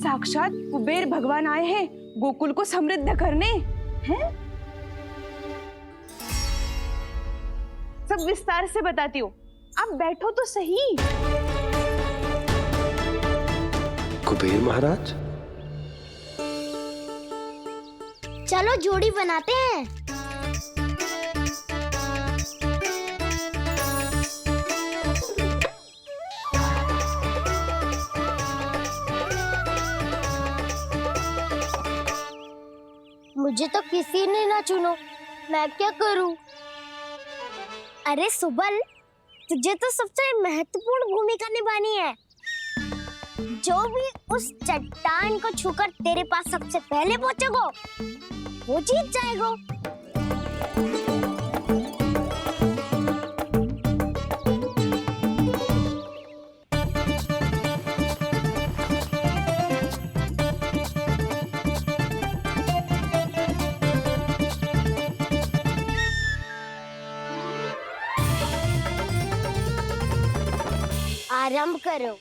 साक्षात कुबेर भगवान आए हैं गोकुल को समृद्ध करने। हैं? सब विस्तार से बताती हूँ, आप बैठो तो सही। कुबेर महाराज, चलो जोड़ी बनाते हैं। मुझे तो किसी ने ना चुनो, मैं क्या करूं? अरे सुबल, तुझे तो सबसे महत्वपूर्ण भूमिका निभानी है। जो भी उस चट्टान को छूकर तेरे पास सबसे पहले पहुंचेगा वो जीत जाएगा। आरंभ करो।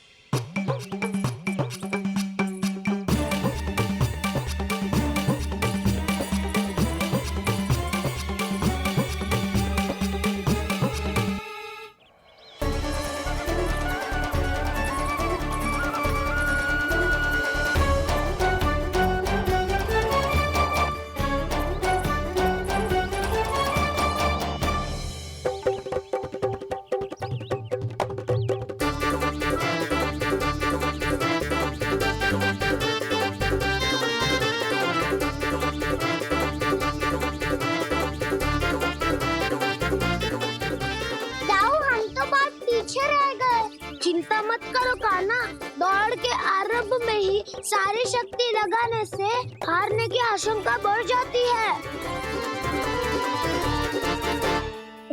चिंता मत करो कान्हा, दौड़ के आरंभ में ही सारी शक्ति लगाने से हारने की आशंका बढ़ जाती है।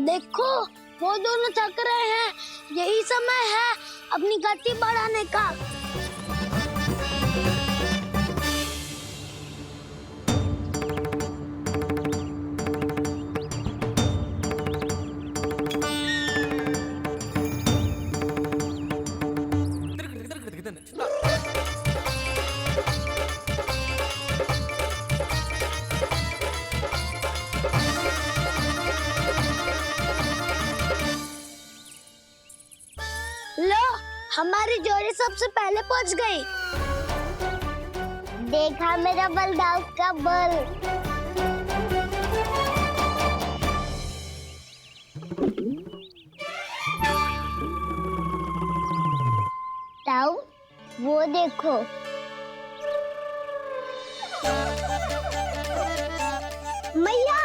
देखो वो दोनों थक रहे हैं, यही समय है अपनी गति बढ़ाने का। हमारी जोड़ी सबसे पहले पहुंच गई। देखा मेरा बलदाव का बल। ताऊ, वो देखो। मैया,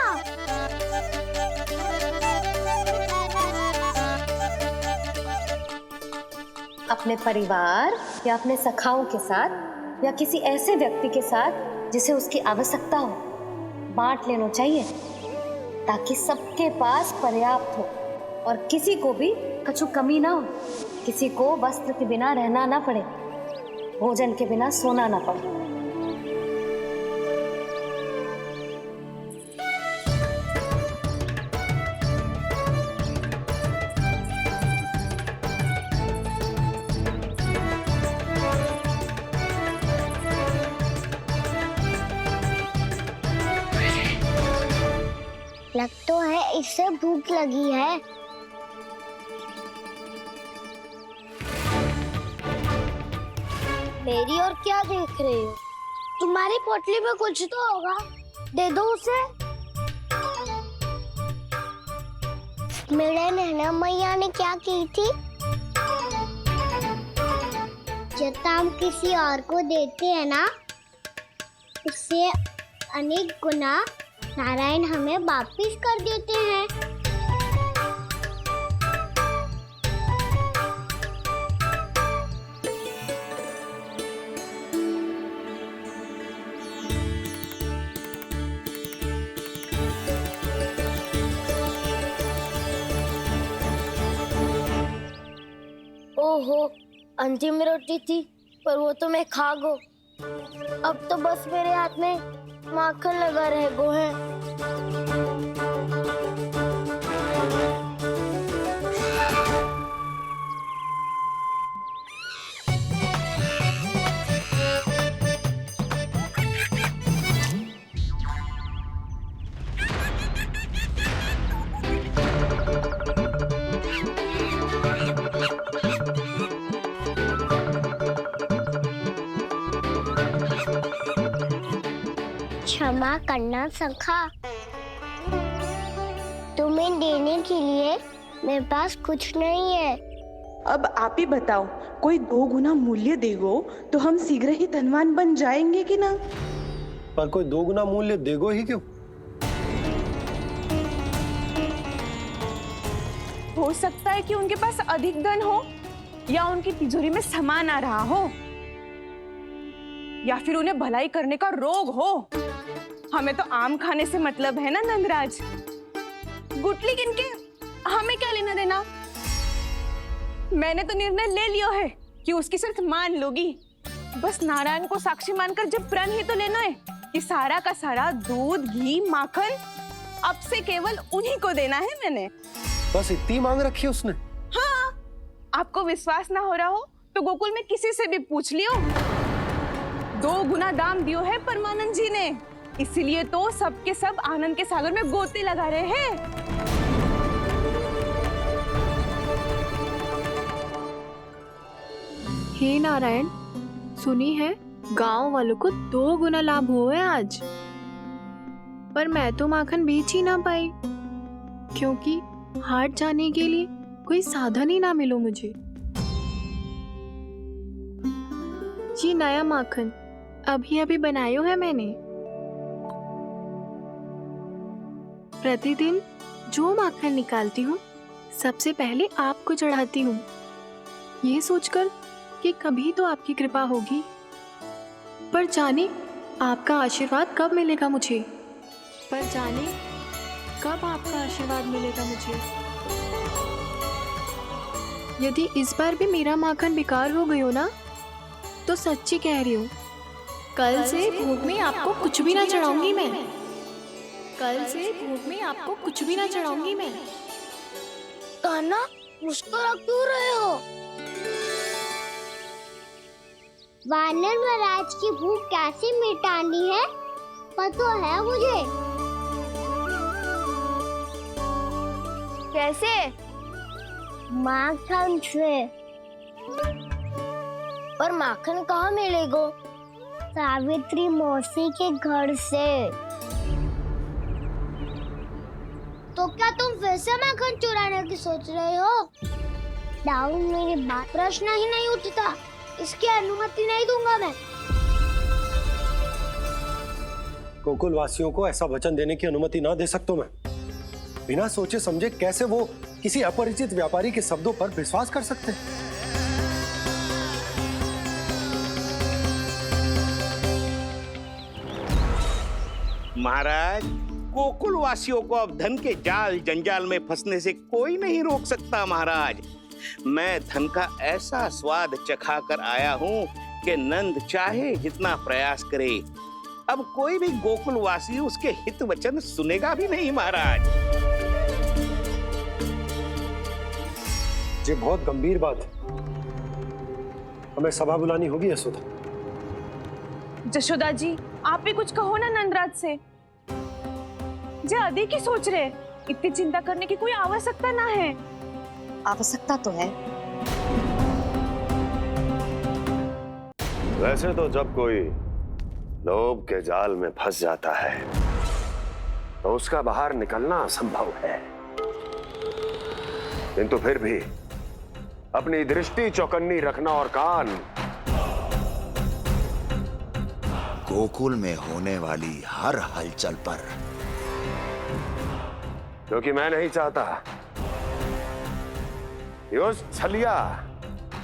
अपने परिवार या अपने सखाओं के साथ या किसी ऐसे व्यक्ति के साथ जिसे उसकी आवश्यकता हो बांट लेना चाहिए, ताकि सबके पास पर्याप्त हो और किसी को भी कछु कमी ना हो, किसी को वस्त्र के बिना रहना ना पड़े, भोजन के बिना सोना ना पड़े। लग तो है इससे भूख लगी है। मेरी और क्या देख रहे हो? तुम्हारी पोटली में कुछ तो होगा, दे दो उसे। मेरे नैना मैया ने क्या की थी? जब हम किसी और को देते हैं ना, उससे अनेक गुना नारायण हमें वापिस कर देते हैं। ओहो, अंतिम रोटी थी, पर वो तो मैं खा गो। अब तो बस मेरे हाथ में माखन लगा रह गो है। क्षमा करना सखा। तुम्हें देने के लिए मेरे पास कुछ नहीं है। अब आप ही बताओ, कोई 2 गुना मूल्य देगो तो हम शीघ्र ही धनवान बन जाएंगे कि ना? पर कोई 2 गुना मूल्य देगो ही क्यों? हो सकता है कि उनके पास अधिक धन हो, या उनकी तिजोरी में सामान आ रहा हो, या फिर उन्हें भलाई करने का रोग हो। हमें तो आम खाने से मतलब है ना नंदराज। गुटली किनके, हमें क्या लेना देना। मैंने तो निर्णय ले लिया है कि उसकी सिर्फ मान लोगी। बस नारायण को साक्षी मानकर जब प्रण ही तो लेना है कि सारा का सारा दूध, घी, माखन अब से केवल उन्हीं को देना है मैंने। बस इतनी मांग रखी है उसने? हाँ, आपको विश्वास ना हो रहा हो तो गोकुल में किसी से भी पूछ लियो। 2 गुना दाम दियो है परमानंद जी ने, इसलिए तो सबके सब आनंद के सागर में गोते लगा रहे हैं। हे नारायण, सुनी है गांव वालों को 2 गुना लाभ हुआ है आज। पर मैं तो माखन बेच ही ना पाई, क्योंकि हाट जाने के लिए कोई साधन ही ना मिलो मुझे। ये नया माखन अभी अभी बनायो है मैंने। प्रतिदिन जो माखन निकालती हूँ सबसे पहले आपको चढ़ाती हूँ, ये सोचकर कि कभी तो आपकी कृपा होगी। पर जाने आपका आशीर्वाद कब मिलेगा मुझे, पर जाने कब आपका आशीर्वाद मिलेगा मुझे। यदि इस बार भी मेरा माखन बेकार हो गयो ना, तो सच्ची कह रही हूँ, कल से भोग में आपको कुछ भी ना चढ़ाऊंगी मैं। कल से भोग में आपको कुछ भी ना चढ़ाऊंगी मैं। कान्हा, मुस्कुरा क्यों रहे हो? वानर महाराज की भूख कैसे मिटानी है पता है मुझे। कैसे? माखन से। पर माखन कहाँ मिलेगा? सावित्री मौसी के घर से। तो क्या तुम फिर से माखन चुराने की सोच रहे हो? डाउन मेरी बात प्रश्न ही नहीं उठता, इसकी अनुमति नहीं दूंगा मैं। गोकुल वासियों को ऐसा वचन देने की अनुमति ना दे सकता मैं। बिना सोचे समझे कैसे वो किसी अपरिचित व्यापारी के शब्दों पर विश्वास कर सकते हैं? महाराज, गोकुल वासियों को अब धन के जाल जंजाल में फंसने से कोई नहीं रोक सकता। महाराज, मैं धन का ऐसा स्वाद चखा कर आया हूँ कि नंद चाहे जितना प्रयास करे, अब कोई भी गोकुल वासी उसके हित वचन सुनेगा भी नहीं। महाराज, ये बहुत गंभीर बात है, हमें सभा बुलानी होगी यशोदा। जशोदा जी, आप भी कुछ कहो ना नंदराज से। जे अधिक ही सोच रहे, इतनी चिंता करने की कोई आवश्यकता ना है। आवश्यकता तो है। वैसे तो जब कोई लोभ के जाल में फंस जाता है तो उसका बाहर निकलना असंभव है, किंतु फिर भी अपनी दृष्टि चौकन्नी रखना और कान गोकुल में होने वाली हर हलचल पर, क्योंकि मैं नहीं चाहता कि उस छलिया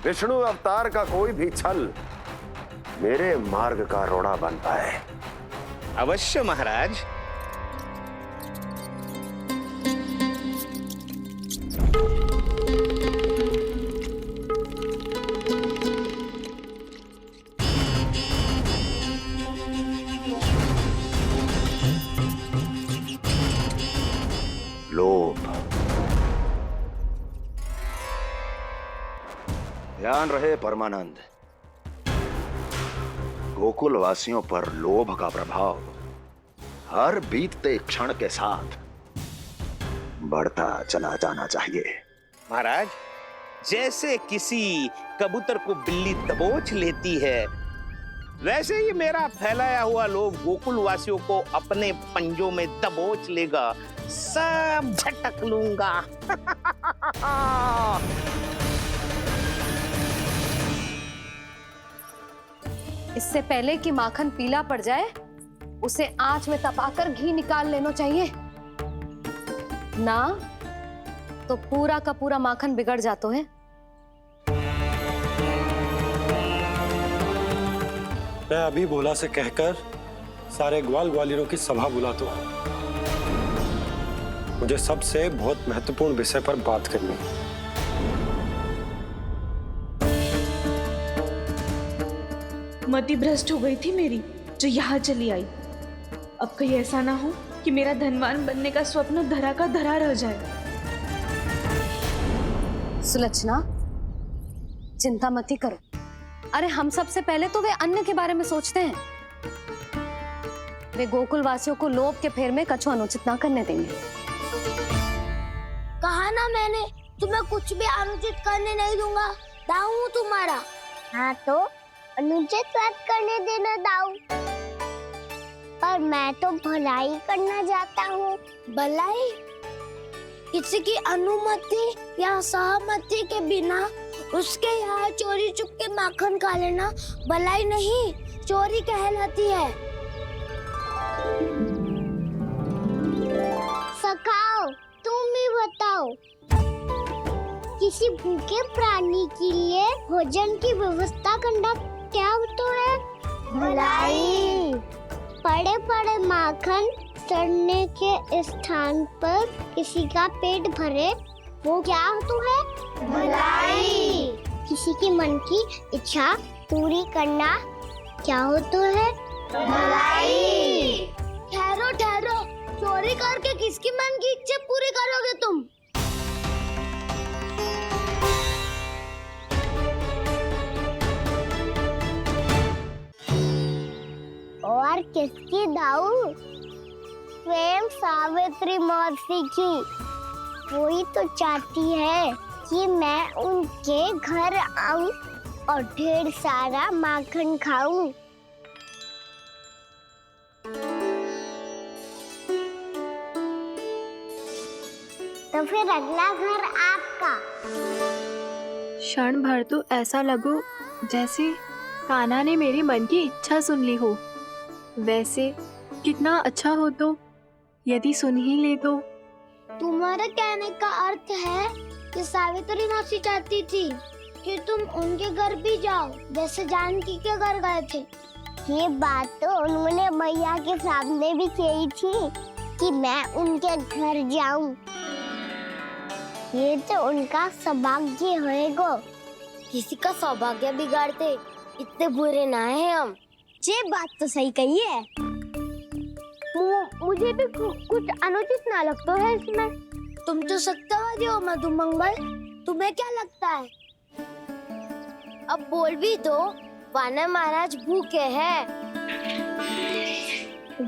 विष्णु अवतार का कोई भी छल मेरे मार्ग का रोड़ा बन पाए। अवश्य महाराज। लोभ। ध्यान रहे परमानंद, गोकुल वासियों पर लोभ का प्रभाव हर बीतते क्षण के साथ बढ़ता चला जाना चाहिए। महाराज, जैसे किसी कबूतर को बिल्ली दबोच लेती है, वैसे ही मेरा फैलाया हुआ लोभ गोकुल वासियों को अपने पंजों में दबोच लेगा, सब झटक लूंगा। इससे पहले कि माखन पीला पड़ जाए, उसे आंच में तपाकर घी निकाल लेना चाहिए, ना तो पूरा का पूरा माखन बिगड़ जाता है। मैं अभी भोला से कहकर सारे ग्वाल ग्वालियरों की सभा बुलाता हूँ। मुझे सबसे बहुत महत्वपूर्ण विषय पर बात करनी है। मति भ्रष्ट हो गई थी मेरी, जो यहाँ चली आई। अब कहीं ऐसा ना हो कि मेरा धनवान बनने का स्वप्न धरा का धरा रह जाए। सुलक्षणा, चिंता मत ही करो। अरे हम सबसे पहले तो वे अन्न के बारे में सोचते हैं। वे गोकुल वासियों को लोभ के फेर में कछु अनुचित ना करने देंगे। कहा ना मैंने, तुम्हें कुछ भी अनुचित करने नहीं दूंगा। दाऊ हूँ तुम्हारा। हाँ तो अनुचित बात करने देना दाऊ। पर मैं तो भलाई करना चाहता हूँ। भलाई? किसी की अनुमति या सहमति के बिना उसके यहाँ चोरी चुप के माखन खा लेना भलाई नहीं, चोरी कहलाती है। सखाओ, तुम ही बताओ, किसी भूखे प्राणी के लिए भोजन की व्यवस्था करना क्या तो है? भलाई। पड़े पड़े माखन चढ़ने के स्थान पर किसी का पेट भरे, वो क्या तो है? भलाई। किसी की मन की इच्छा पूरी करना क्या हो तो है? भलाई। ठहरो ठहरो, चोरी करके किसकी मन की इच्छा पूरी करोगे तुम? और किसकी दाऊ? स्वयं सावित्री मौसी की। वही तो चाहती है कि मैं उनके घर आऊं और ढेर सारा माखन खाऊं। तो फिर अगला घर आपका। क्षण भर तो ऐसा लगो जैसे कान्हा ने मेरे मन की इच्छा सुन ली हो। वैसे कितना अच्छा हो तो यदि सुन ही ले तो। तुम्हारे कहने का अर्थ है कि सावित्री मौसी चाहती थी कि तुम उनके घर भी जाओ, जैसे जानकी के घर गए थे। ये बात तो उन्होंने मैया के सामने भी कही थी कि मैं उनके घर जाऊं। ये तो उनका सौभाग्य होएगा। किसी का सौभाग्य बिगाड़ते इतने बुरे ना है हम। ये बात तो सही कही है। मुझे भी कुछ अनुचित ना लगता है इसमें। तुम तो सत्यवादी हो मधुमंगल, तुम्हें क्या लगता है? अब बोल भी दो, वानर महाराज भूखे हैं।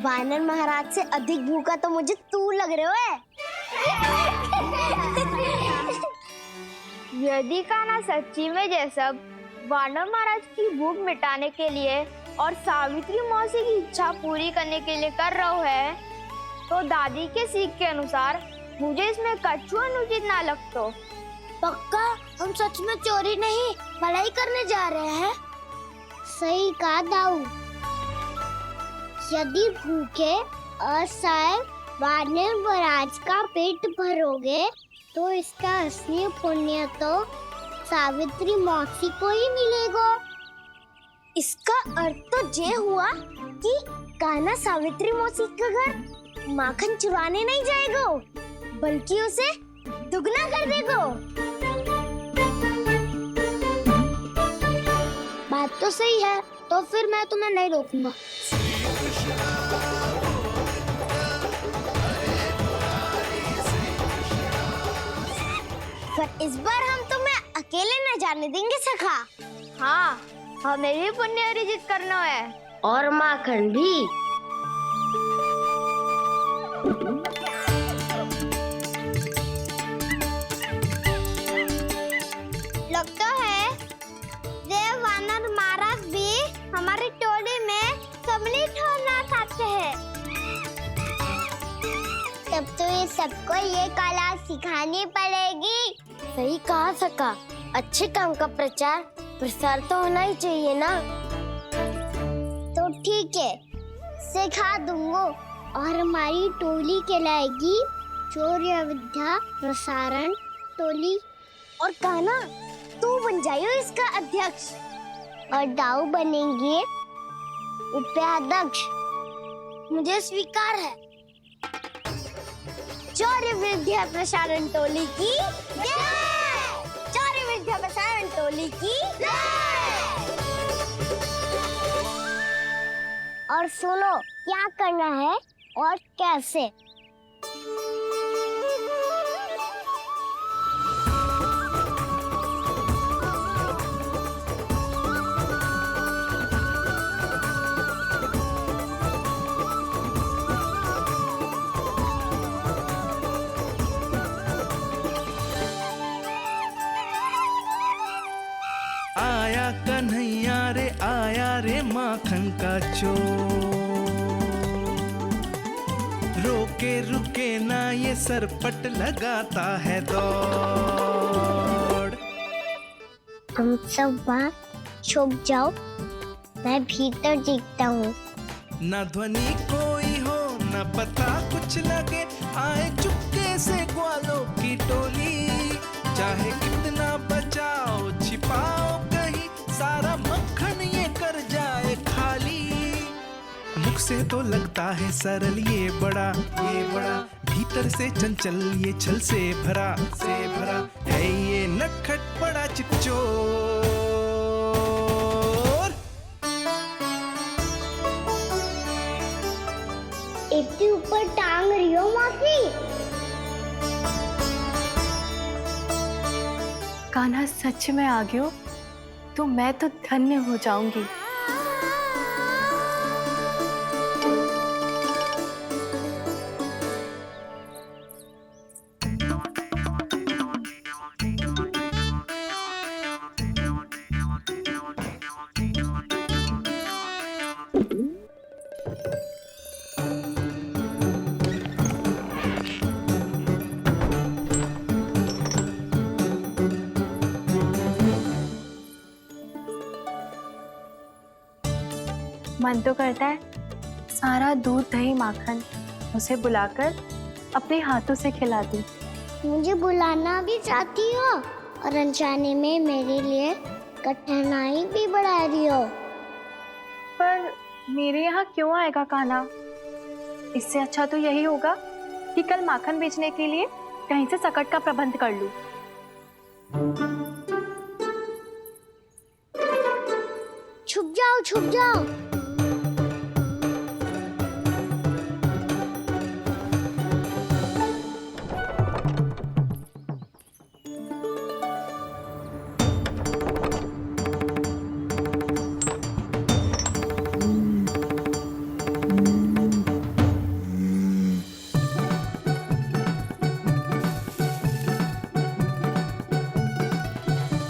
वानर महाराज से अधिक भूखा तो मुझे तू लग रहे हो। यदि कान्हा सच्ची में जैसा वानर महाराज की भूख मिटाने के लिए और सावित्री मौसी की इच्छा पूरी करने के लिए कर रहा है, तो दादी के सीख के अनुसार मुझे इसमें कछु अनुचित ना लगता। पक्का हम सच में चोरी नहीं भलाई करने जा रहे हैं। सही कहा दाऊ। यदि भूखे असहाय वानर महाराज का पेट भरोगे तो इसका असली पुण्य तो सावित्री मौसी को ही मिलेगा। इसका अर्थ तो ये हुआ कि कान्हा सावित्री मौसी का घर माखन चुराने नहीं जाएगा, बल्कि उसे दुगना कर देगा। बात तो सही है, तो फिर मैं तुम्हें नहीं रोकूंगा। पर इस बार हम तुम्हें अकेले न जाने देंगे सखा। हाँ, हमें भी पुण्य अर्जित करना है और माखन भी। लगता है देव वानर महाराज भी हमारी टोली सबको ये कला सिखानी पड़ेगी। सही कहा सका। अच्छे काम का प्रचार प्रसार तो होना ही चाहिए ना। तो ठीक है, सिखा दूंगा। और हमारी टोली कहलाएगी शौर्य विद्या प्रसारण टोली। और कान्हा, तू बन जाइयो इसका अध्यक्ष और दाऊ बनेंगे उपाध्यक्ष। मुझे स्वीकार है। शौर्य विद्या प्रसारण टोली की जय! शौर्य विद्या प्रसारण टोली की जय! और सुनो, क्या करना है और कैसे। आया कन्हैया रे, आया रे माखन का चोर। रोके रुके ना ये सरपट लगाता है दौड़। तुम सब वहाँ छुप जाओ, मैं भीतर देखता हूँ। न ध्वनि कोई हो न पता कुछ लगे, आए चुपके से ग्वालों की टोली। चाहे कितना बचाओ छिपाओ कहीं, सारा मक्खन ये कर जाए खाली। मुख से तो लगता है सरल ये बड़ा भीतर से चंचल ये छल से भरा है ये नटखट बड़ा चिपचोर। इतने ऊपर टांग रही हो मासी। कान्हा सच में आ गए हो तो मैं तो धन्य हो जाऊंगी। मन तो करता है सारा दूध दही माखन उसे बुलाकर अपने हाथों से खिला दूं। मुझे बुलाना भी चाहती हो और अनजाने में मेरे लिए कठिनाई भी बढ़ा रही हो। पर मेरे यहाँ क्यों आएगा कान्हा? इससे अच्छा तो यही होगा कि कल माखन बेचने के लिए कहीं से सकट का प्रबंध कर लूं। छुप जाओ, छुप जाओ।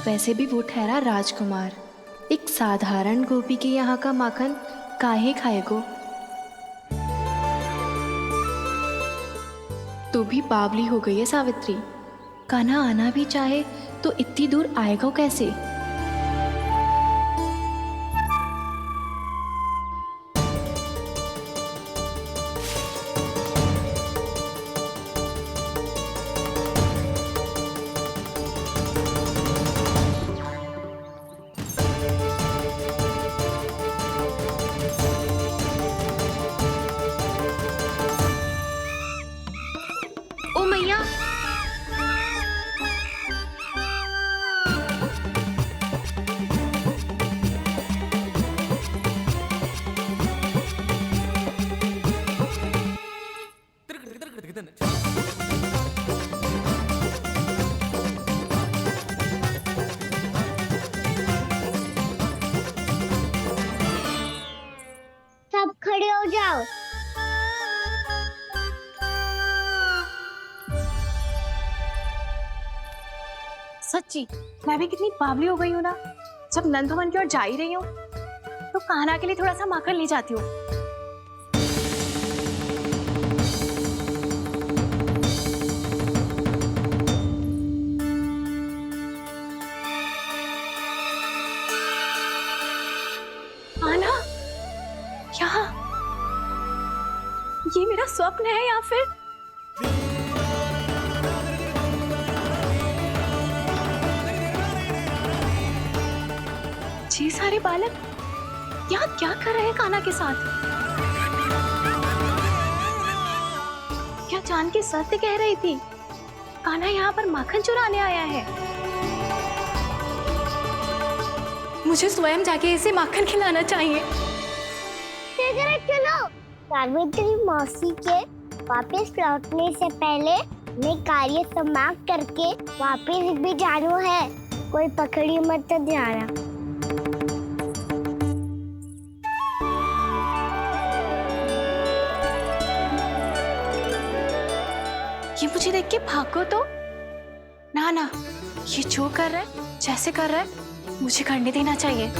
वैसे भी वो ठहरा राजकुमार, एक साधारण गोपी के यहाँ का माखन काहे खाएगो। तू भी बावली हो गई है सावित्री। कान्हा आना भी चाहे तो इतनी दूर आएगा कैसे? ओ मैया, सब खड़े हो जाओ। सच्ची मैं भी कितनी बावली हो गई हूँ ना। जब नंद भवन की ओर जा ही रही हूँ तो कान्हा के लिए थोड़ा सा माखन ले जाती हूँ। क्या ये मेरा स्वप्न है या फिर ये सारे बालक यहाँ क्या कर रहे हैं कान्हा के साथ? क्या जानकी सत्य कह रही थी? कान्हा यहाँ पर माखन चुराने आया है। मुझे स्वयं जाके इसे माखन खिलाना चाहिए। चलो सावित्री मौसी के वापस लौटने से पहले मैं कार्य समाप्त करके वापस भी जाना है। कोई पकड़ी मत जाना। ये मुझे देख के भागो तो ना, ये जो कर रहा है, जैसे कर रहा है, मुझे करने देना चाहिए।